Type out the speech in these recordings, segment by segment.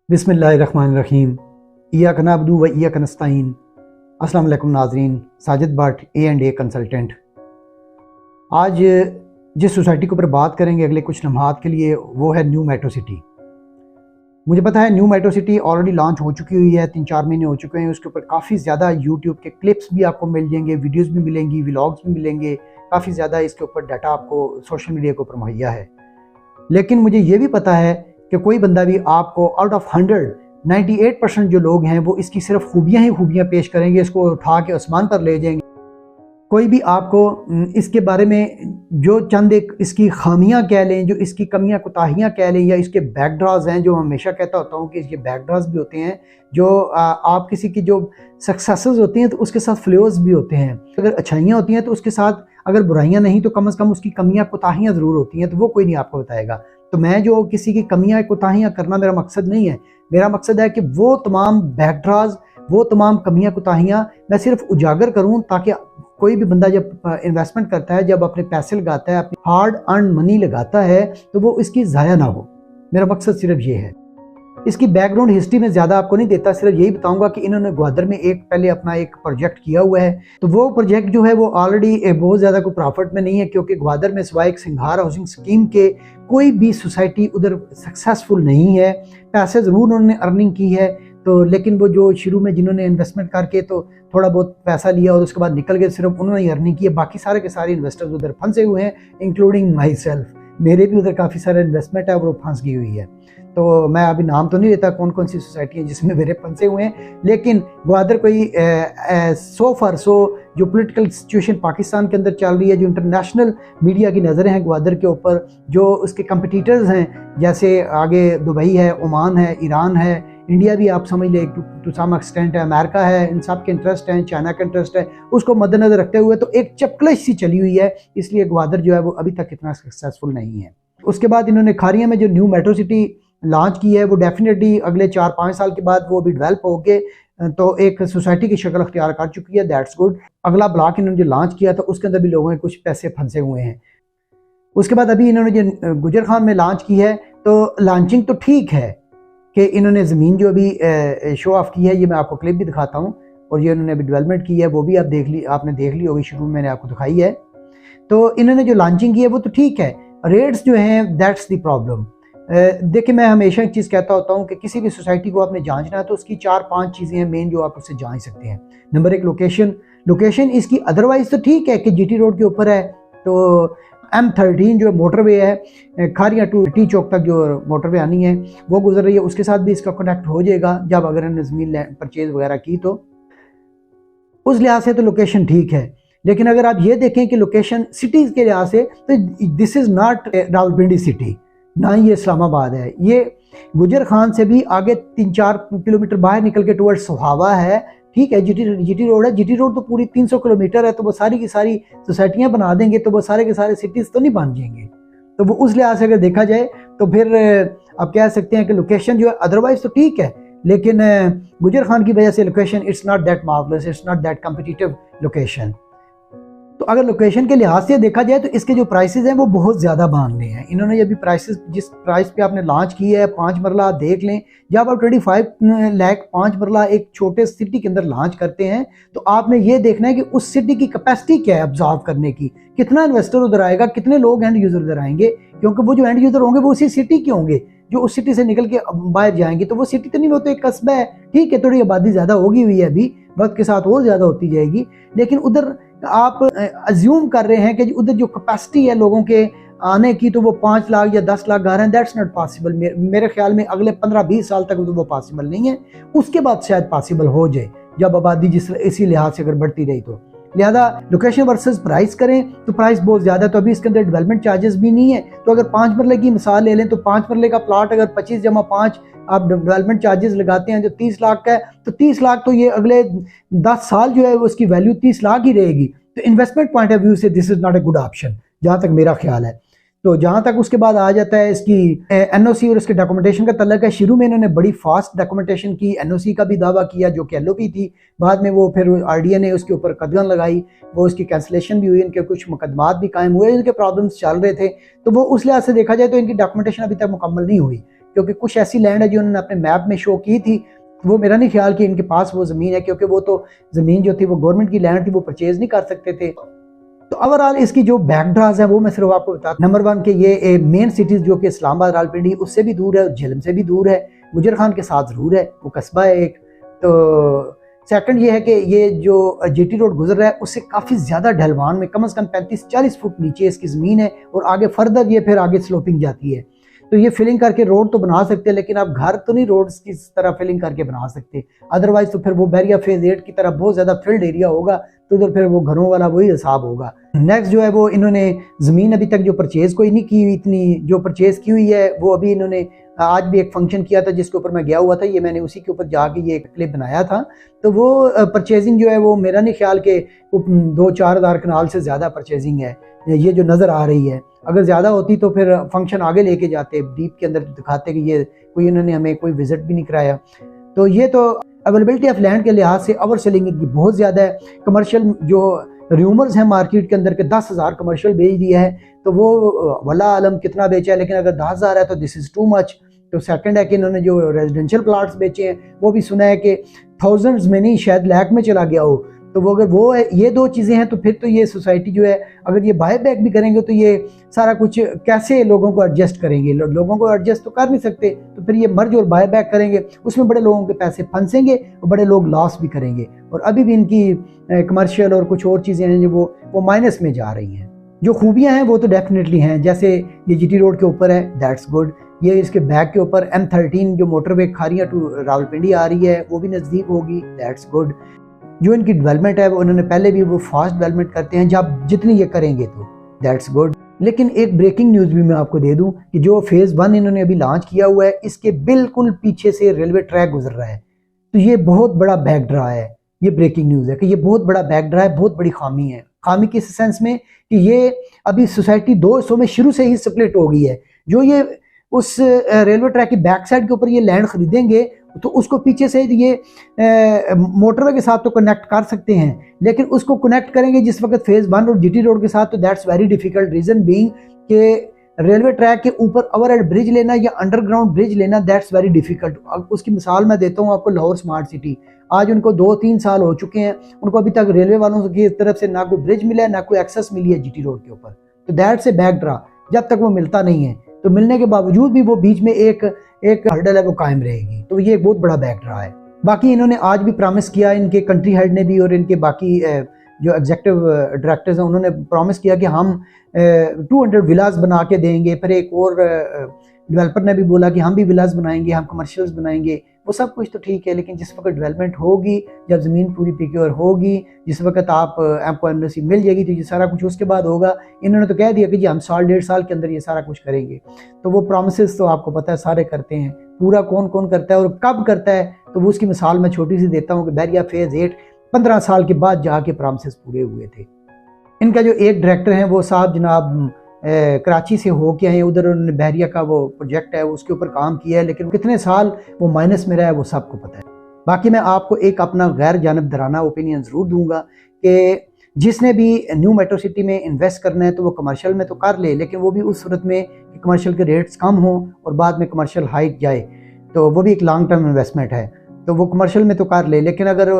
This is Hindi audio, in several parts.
बिस्मिल्लाहिर्रहमानिर्रहीम। इय्याक नअब्दु व इय्याक नस्तईन। अस्सलाम वालेकुम नाज़रीन, साजिद भट्ट A&A कंसल्टेंट। आज जिस सोसाइटी के ऊपर बात करेंगे अगले कुछ लम्हात के लिए वो है न्यू मेट्रो सिटी। मुझे पता है new metro city already launch हो चुकी हुई है, 3-4 महीने हो चुके हैं। उसके ऊपर काफ़ी ज़्यादा यूट्यूब के क्लिप्स भी आपको मिल जाएंगे, वीडियोज़ भी मिलेंगी, व्लॉग्स भी मिलेंगे। काफ़ी ज़्यादा इसके ऊपर डाटा आपको सोशल मीडिया के ऊपर मुहैया है। लेकिन मुझे ये भी पता है कि कोई बंदा भी आपको आउट ऑफ 100 98% जो लोग हैं वो इसकी सिर्फ खूबियाँ ही खूबियाँ पेश करेंगे, इसको उठा के आसमान पर ले जाएंगे। कोई भी आपको इसके बारे में जो चंद एक इसकी खामियां कह लें, जो इसकी कमियां कोताहियां कह लें, या इसके बैकड्रॉज हैं, जो हमेशा कहता होता हूँ कि इसके बैकड्रॉज भी होते हैं, जो आप किसी की जो सक्सेसेस होती हैं तो उसके साथ फ्लॉज भी होते हैं। अगर अच्छाइयाँ होती हैं तो उसके साथ अगर बुराइयाँ नहीं तो कम से कम उसकी कमियाँ कोताहियाँ ज़रूर होती हैं, तो वो कोई नहीं आपको बताएगा। तो मैं जो किसी की कमियाँ कोताहियाँ करना मेरा मकसद नहीं है। मेरा मकसद है कि वो तमाम बैकड्रॉज, वो तमाम कमियाँ कोताहियाँ मैं सिर्फ उजागर करूँ, ताकि कोई भी बंदा जब इन्वेस्टमेंट करता है, जब अपने पैसे लगाता है, अपनी हार्ड अर्न मनी लगाता है, तो वो इसकी ज़ाया ना हो। मेरा मकसद सिर्फ ये है। इसकी बैकग्राउंड हिस्ट्री में ज़्यादा आपको नहीं देता, सिर्फ यही बताऊंगा कि इन्होंने ग्वादर में पहले अपना एक प्रोजेक्ट किया हुआ है। तो वो प्रोजेक्ट जो है वो ऑलरेडी बहुत ज़्यादा कोई प्रॉफिट में नहीं है, क्योंकि ग्वादर में सिवाय एक सिंघार हाउसिंग स्कीम के कोई भी सोसाइटी उधर सक्सेसफुल नहीं है। पैसे ज़रूर उन्होंने अर्निंग की है, तो लेकिन वो जो शुरू में जिन्होंने इन्वेस्टमेंट करके तो थोड़ा बहुत पैसा लिया और उसके बाद निकल गए, सिर्फ उन्होंने ही अर्निंग की है। बाकी सारे के सारे इन्वेस्टर्स उधर फंसे हुए हैं, इंक्लूडिंग माई सेल्फ। मेरे भी उधर काफ़ी सारा इन्वेस्टमेंट है और वो फंस गई हुई है। तो मैं अभी नाम तो नहीं लेता कौन कौन सी सोसाइटी है जिसमें मेरे फंसे हुए हैं, लेकिन ग्वादर कोई सो जो पॉलिटिकल सिचुएशन पाकिस्तान के अंदर चल रही है, जो इंटरनेशनल मीडिया की नज़रें हैं ग्वादर के ऊपर, जो उसके कंपटीटर्स हैं, जैसे आगे दुबई है, ओमान है, ईरान है, इंडिया भी आप समझ ले टू सम एक्सटेंट है, अमेरिका है, इन सब के इंटरेस्ट हैं, चाइना का इंटरेस्ट है, उसको मद्देनजर रखते हुए तो एक चपकलिश सी चली हुई है। इसलिए ग्वादर जो है वो अभी तक इतना सक्सेसफुल नहीं है। उसके बाद इन्होंने खारिया में जो न्यू मेट्रो सिटी लॉन्च की है, वो डेफिनेटली अगले 4-5 साल के बाद वो भी डेवलप होके तो एक सोसाइटी की शक्ल अख्तियार कर चुकी है। That's good. अगला ब्लॉक इन्होंने जो लॉन्च किया था उसके अंदर भी लोगों के कुछ पैसे फंसे हुए हैं। उसके बाद अभी इन्होंने जो गुजर खान में लॉन्च की है, तो लॉन्चिंग तो ठीक है कि इन्होंने ज़मीन जो अभी शो ऑफ की है, ये मैं आपको क्लिप भी दिखाता हूँ, और ये इन्होंने अभी डेवलपमेंट की है वो भी आपने देख ली होगी, शुरू में मैंने आपको दिखाई है। तो इन्होंने जो लॉन्चिंग की है वो तो ठीक है। रेट्स जो हैं दैट्स द प्रॉब्लम। देखिए, मैं हमेशा एक चीज़ कहता होता हूँ कि किसी भी सोसाइटी को आपने जांचना है तो उसकी 4-5 चीज़ें हैं मेन जो आप उससे जांच सकते हैं। नंबर 1 लोकेशन इसकी। अदरवाइज तो ठीक है कि GT रोड के ऊपर है, तो M13 जो मोटरवे है, खारिया टू टी चौक तक जो मोटरवे आनी है वो गुजर रही है, उसके साथ भी इसका कनेक्ट हो जाएगा जब अगर इन्होंने ज़मीन परचेज वगैरह की, तो उस लिहाज से तो लोकेशन ठीक है। लेकिन अगर आप ये देखें कि लोकेशन सिटीज़ के लिहाज से, तो this is not Rawalpindi city, ना ही ये इस्लामाबाद है। ये गुजर खान से भी आगे 3-4 किलोमीटर बाहर निकल के टुवर्ड्स सुहावा है। ठीक है, GT रोड है। GT रोड तो पूरी 300 किलोमीटर है, तो वो सारी की सारी सोसाइटियाँ बना देंगे तो वो सारे के सारे सिटीज़ तो नहीं बन जाएंगे। तो वो उस लिहाज से अगर देखा जाए तो फिर आप कह सकते हैं कि लोकेशन जो है अदरवाइज तो ठीक है, लेकिन गुजर खान की वजह से location it's not that marvellous, it's not that competitive location. तो अगर लोकेशन के लिहाज से देखा जाए तो इसके जो प्राइसेस हैं वो बहुत ज़्यादा बांधने हैं। इन्होंने अभी प्राइसेस जिस प्राइस पे आपने लॉन्च की है, 5 मरला देख लें, जब आप 25 लाख 5 मरला एक छोटे सिटी के अंदर लॉन्च करते हैं तो आपने ये देखना है कि उस सिटी की कैपेसिटी क्या है ऑब्जॉर्व करने की, कितना इन्वेस्टर उधर आएगा, कितने लोग एंड यूज़र उधर आएंगे, क्योंकि वो जो एंड यूज़र होंगे वो उसी सिटी के होंगे जो उस सिटी से निकल के बाहर जाएंगे। तो वो सिटी तो नहीं, वो तो एक कस्बा है। ठीक है, थोड़ी आबादी ज़्यादा होगी हुई है, अभी वक्त के साथ और ज़्यादा होती जाएगी, लेकिन उधर आप अज्यूम कर रहे हैं कि उधर जो कैपेसिटी है लोगों के आने की तो वो 5 लाख या 10 लाख घर हैं। That's not possible. मेरे ख्याल में अगले 15-20 साल तक तो वो पॉसिबल नहीं है। उसके बाद शायद पॉसिबल हो जाए, जब आबादी इसी लिहाज से अगर बढ़ती रही तो। लिहाजा लोकेशन वर्सेस प्राइस करें तो प्राइस बहुत ज़्यादा है, तो अभी इसके अंदर डेवलपमेंट चार्जेस भी नहीं है। तो अगर 5 मरले की मिसाल ले लें तो 5 मरले का प्लाट अगर 25+5 आप डेवलपमेंट चार्जेस लगाते हैं जो 30 लाख का है, तो 30 लाख तो ये अगले 10 साल जो है उसकी वैल्यू 30 लाख ही रहेगी। तो इन्वेस्टमेंट पॉइंट ऑफ व्यू से this is not a good option, जहाँ तक मेरा ख्याल है। तो जहाँ तक उसके बाद आ जाता है इसकी NOC और इसके डॉक्यूमेंटेशन का तल्लक है, शुरू में इन्होंने बड़ी फास्ट डॉक्यूमेंटेशन की, NOC का भी दावा किया जो कि LOP थी, बाद में वो फिर RDA ने उसके ऊपर कदगन लगाई, वो उसकी कैंसिलेशन भी हुई, इनके कुछ मुकदमात भी कायम हुए, इनके प्रॉब्लम्स चल रहे थे। तो वो उस लिहाज से देखा जाए तो इनकी डॉक्यूमेंटेशन अभी तक मुकम्मल नहीं हुई। क्योंकि कुछ ऐसी लैंड है जो उन्होंने अपने मैप में शो की थी, वो मेरा नहीं ख्याल कि इनके पास वो ज़मीन है, क्योंकि वो तो ज़मीन जो थी वो गवर्नमेंट की लैंड थी, वो परचेज नहीं कर सकते थे। तो ओवरऑल इसकी जो बैकड्राज है वो मैं सिर्फ आपको बताता हूं। नंबर 1 के ये मेन सिटीज़ जो कि इस्लामाबाद, रावलपिंडी, उससे भी दूर है, झेलम से भी दूर है, गुजर खान के साथ ज़रूर है, वो कस्बा है एक। तो सेकंड ये है कि ये जो जीटी रोड गुजर रहा है उससे काफ़ी ज़्यादा ढलवान में, कम से कम 35-40 फुट नीचे इसकी ज़मीन है, और आगे फर्दर ये फिर आगे स्लोपिंग जाती है। तो ये फिलिंग करके रोड तो बना सकते हैं, लेकिन आप घर तो नहीं रोड्स की तरह फिलिंग करके बना सकते, अदरवाइज तो फिर वो बैरिया फेज 8 की तरह बहुत ज़्यादा फील्ड एरिया होगा, तो उधर फिर वो घरों वाला वही हिसाब होगा। नेक्स्ट जो है वो इन्होंने ज़मीन अभी तक जो परचेज़ कोई नहीं की हुई, इतनी जो परचेज़ की हुई है वो अभी इन्होंने आज भी एक फंक्शन किया था जिसके ऊपर मैं गया हुआ था, ये मैंने उसी के ऊपर जाके ये क्लिप बनाया था। तो वो परचेजिंग जो है वो मेरा नहीं ख्याल के 2-4 हज़ार कनाल से ज़्यादा परचेजिंग है ये जो नज़र आ रही है। अगर ज़्यादा होती तो फिर फंक्शन आगे लेके जाते, डीप के अंदर दिखाते कि ये कोई इन्होंने हमें कोई विजिट भी नहीं कराया। तो ये तो अवेलेबिलिटी ऑफ लैंड के लिहाज से ओवर सेलिंग इनकी बहुत ज़्यादा है। कमर्शियल जो र्यूमर्स हैं मार्केट के अंदर के 10,000 कमर्शियल बेच दिया है, तो वो वल्लाह आलम कितना बेचा है, लेकिन अगर 10,000 है तो दिस इज़ टू मच। तो सेकंड है कि इन्होंने जो रेजिडेंशियल प्लाट्स बेचे हैं वो भी सुना है कि थाउजेंड्स में नहीं शायद लाख में चला गया हो। तो वो अगर वो है, ये दो चीज़ें हैं, तो फिर तो ये सोसाइटी जो है अगर ये बाय बैक भी करेंगे तो ये सारा कुछ कैसे लोगों को एडजस्ट करेंगे, लोगों को एडजस्ट तो कर नहीं सकते, तो फिर ये मर्ज और बाय बैक करेंगे, उसमें बड़े लोगों के पैसे फंसेंगे और बड़े लोग लॉस भी करेंगे। और अभी भी इनकी कमर्शियल और कुछ और चीज़ें हैं जो वो माइनस में जा रही हैं। जो खूबियाँ हैं वो तो डेफिनेटली हैं, जैसे ये जीटी रोड के ऊपर है, दैट्स गुड। ये इसके बैक के ऊपर M13 जो मोटरवे खारियां टू रावलपिंडी आ रही है वो भी नज़दीक होगी, दैट्स गुड। जो इनकी डेवलपमेंट है वो उन्होंने पहले भी वो फास्ट डेवलपमेंट करते हैं, जब जितनी ये करेंगे तो दैट्स गुड। लेकिन एक ब्रेकिंग न्यूज़ भी मैं आपको दे दूं कि जो फेज़ 1 इन्होंने अभी लॉन्च किया हुआ है, इसके बिल्कुल पीछे से रेलवे ट्रैक गुजर रहा है। तो ये बहुत बड़ा बैक ड्रा है, ये ब्रेकिंग न्यूज़ है कि ये बहुत बड़ा बैक ड्रा है, बहुत बड़ी खामी है। खामी किस सेंस में कि ये अभी सोसाइटी 2 हिस्सों में शुरू से ही स्प्लिट हो गई है। जो ये उस रेलवे ट्रैक की बैक साइड के ऊपर ये लैंड खरीदेंगे तो उसको पीछे से ये मोटरवे के साथ तो कनेक्ट कर सकते हैं, लेकिन उसको कनेक्ट करेंगे जिस वक्त फेज़ 1 और जीटी रोड के साथ, तो that's very difficult. Reason being कि रेलवे ट्रैक के ऊपर ओवरहेड ब्रिज लेना या अंडरग्राउंड ब्रिज लेना, दैट्स वेरी डिफिकल्ट। अब उसकी मिसाल मैं देता हूँ आपको, लाहौर स्मार्ट सिटी। आज उनको 2-3 साल हो चुके हैं, उनको अभी तक रेलवे वालों की तरफ से ना कोई ब्रिज मिला है, ना कोई एक्सेस मिली है जीटी रोड के ऊपर। तो दैट्स ए बैक ड्रा। जब तक वो मिलता नहीं है तो मिलने के बावजूद भी वो बीच में एक हर्डल है वो कायम रहेगी। तो ये एक बहुत बड़ा बैक ड्रा है। बाकी इन्होंने आज भी प्रॉमिस किया, इनके कंट्री हेड ने भी और इनके बाकी जो एग्जीक्यूटिव डायरेक्टर्स हैं उन्होंने प्रॉमिस किया कि हम 200 विलास बना के देंगे। फिर एक और डेवलपर ने भी बोला कि हम भी विलास बनाएंगे, हम कमर्शियल्स बनाएंगे। वो सब कुछ तो ठीक है, लेकिन जिस वक्त डेवलपमेंट होगी, जब ज़मीन पूरी पिक्योर होगी, जिस वक्त आपको एमएससी मिल जाएगी, तो ये सारा कुछ उसके बाद होगा। इन्होंने तो कह दिया कि जी हम 1.5 साल के अंदर ये सारा कुछ करेंगे। तो वो प्रॉमिसेस तो आपको पता है सारे करते हैं, पूरा कौन कौन करता है और कब करता है, तो वो उसकी मिसाल मैं छोटी सी देता हूँ कि बैरिया फेज़ 8 15 साल के बाद जाके प्रॉमिसेस पूरे हुए थे। इनका जो एक डायरेक्टर हैं वो साहब जनाब कराची से हो के आए, उधर उन्होंने बहरिया का वो प्रोजेक्ट है उसके ऊपर काम किया है, लेकिन कितने साल वो माइनस में रहा है वो सबको पता है। बाकी मैं आपको एक अपना गैर जानबदाराना ओपिनियन ज़रूर दूंगा कि जिसने भी न्यू मेट्रो सिटी में इन्वेस्ट करना है तो वो कमर्शियल में तो कर ले, लेकिन वो भी उस सूरत में कि कमर्शियल के रेट्स कम हों और बाद में कमर्शियल हाइक जाए, तो वो भी एक लॉन्ग टर्म इन्वेस्टमेंट है, तो वो कमर्शियल में तो कर ले। लेकिन अगर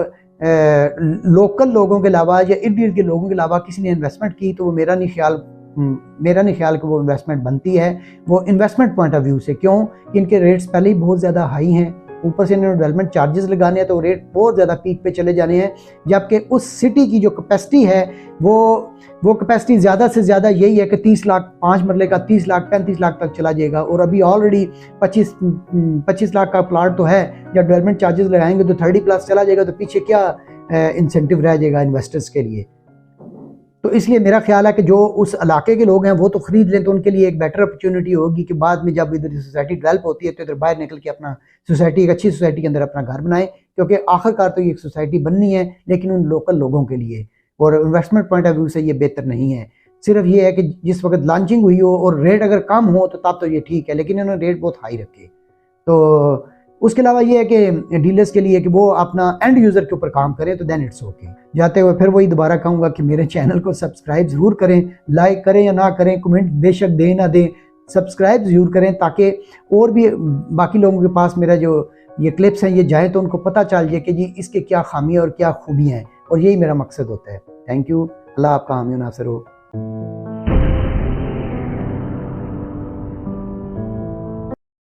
लोकल लोगों के अलावा या इर्द गिर्द के लोगों के अलावा किसी ने इन्वेस्टमेंट की तो वो मेरा नहीं ख्याल कि वो इन्वेस्टमेंट बनती है। वो इन्वेस्टमेंट पॉइंट ऑफ व्यू से, क्यों कि इनके रेट्स पहले ही बहुत ज़्यादा हाई हैं, ऊपर से इन्होंने डेवलपमेंट चार्जेस लगाने हैं तो रेट बहुत ज़्यादा पीक पे चले जाने हैं। जबकि उस सिटी की जो कैपेसिटी है वो कैपेसिटी ज़्यादा से ज़्यादा यही है कि 30 लाख 5 मरले का 30 लाख 35 लाख तक चला जाएगा, और अभी ऑलरेडी 25 लाख का प्लाट तो है। जब डेवलपमेंट चार्जेस लगाएंगे तो 30+ चला जाएगा, तो पीछे क्या इंसेंटिव रह जाएगा इन्वेस्टर्स के लिए। तो इसलिए मेरा ख्याल है कि जो उस इलाके के लोग हैं वो तो ख़रीद लें, तो उनके लिए एक बेटर अपॉर्चुनिटी होगी कि बाद में जब इधर सोसाइटी डेवलप होती है तो इधर बाहर निकल के अपना सोसाइटी, एक अच्छी सोसाइटी के अंदर अपना घर बनाएं, क्योंकि आखिरकार तो ये एक सोसाइटी बननी है, लेकिन उन लोकल लोगों के लिए। और इन्वेस्टमेंट पॉइंट ऑफ व्यू से ये बेहतर नहीं है। सिर्फ ये है कि जिस वक्त लॉन्चिंग हुई हो और रेट अगर कम हो तो तब तो ये ठीक है, लेकिन इन्होंने रेट बहुत हाई रखे। तो उसके अलावा ये है कि डीलर्स के लिए कि वो अपना एंड यूज़र के ऊपर काम करें, तो देन इट्स ओके। जाते हुए फिर वही दोबारा कहूँगा कि मेरे चैनल को सब्सक्राइब ज़रूर करें, लाइक करें या ना करें, कमेंट बेशक दें ना दें, सब्सक्राइब ज़रूर करें ताकि और भी बाकी लोगों के पास मेरा जो ये क्लिप्स हैं ये जाए तो उनको पता चल जाए कि जी इसके क्या खामियाँ और क्या खूबियाँ हैं, और यही मेरा मकसद होता है। Thank you. अल्लाह आपका हामी नासर हो।